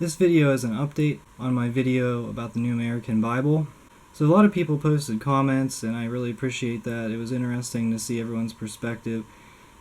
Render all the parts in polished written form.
This video is an update on my video about the New American Bible. So a lot of people posted comments, and I really appreciate that. It was interesting to see everyone's perspective.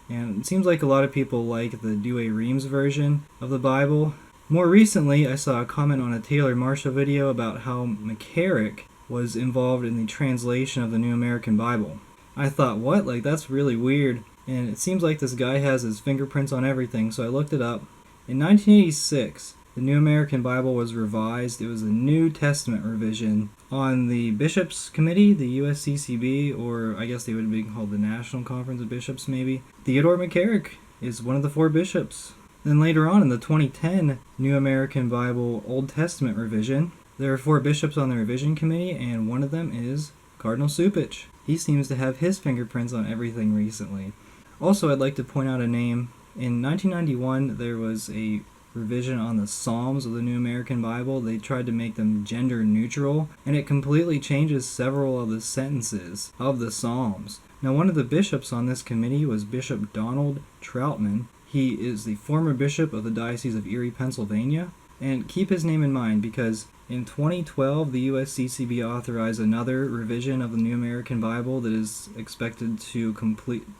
And it seems like a lot of people like the Douay-Rheims version of the Bible. More recently, I saw a comment on a Taylor Marshall video about how McCarrick was involved in the translation of the New American Bible. I thought, what? Like, that's really weird. And it seems like this guy has his fingerprints on everything, so I looked it up. In 1986, the New American Bible was revised. It was a New Testament revision on the Bishops' Committee, the USCCB, or I guess they would be called the National Conference of Bishops, maybe. Theodore McCarrick is one of the 4 bishops. Then later on in the 2010 New American Bible Old Testament revision, there are 4 bishops on the revision committee, and one of them is Cardinal Cupich. He seems to have his fingerprints on everything recently. Also, I'd like to point out a name. In 1991, there was a revision on the Psalms of the New American Bible. They tried to make them gender neutral, and it completely changes several of the sentences of the Psalms. Now, one of the bishops on this committee was Bishop Donald Troutman. He is the former bishop of the Diocese of Erie, Pennsylvania. And keep his name in mind because in 2012, the USCCB authorized another revision of the New American Bible that is expected to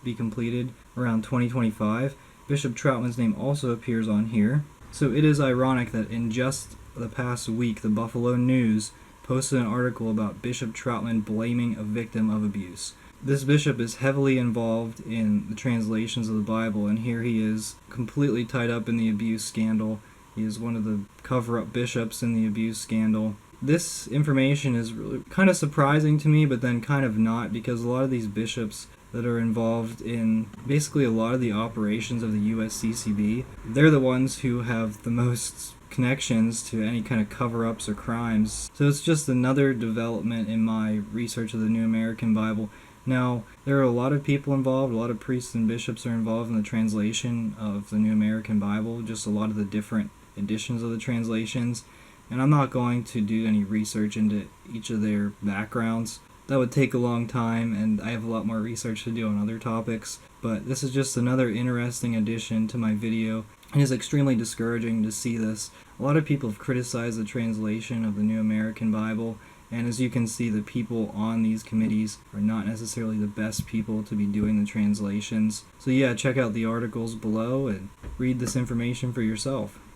be completed around 2025. Bishop Troutman's name also appears on here. So it is ironic that in just the past week, the Buffalo News posted an article about Bishop Troutman blaming a victim of abuse. This bishop is heavily involved in the translations of the Bible, and here he is completely tied up in the abuse scandal. He is one of the cover-up bishops in the abuse scandal. This information is really kind of surprising to me, but then kind of not, because a lot of these bishops that are involved in basically a lot of the operations of the USCCB, they're the ones who have the most connections to any kind of cover-ups or crimes. So it's just another development in my research of the New American Bible. Now, there are a lot of people involved, a lot of priests and bishops are involved in the translation of the New American Bible, just a lot of the different editions of the translations, and I'm not going to do any research into each of their backgrounds. That would take a long time, and I have a lot more research to do on other topics, but this is just another interesting addition to my video. It is extremely discouraging to see this. A lot of people have criticized the translation of the New American Bible, and as you can see, the people on these committees are not necessarily the best people to be doing the translations. So yeah, check out the articles below and read this information for yourself.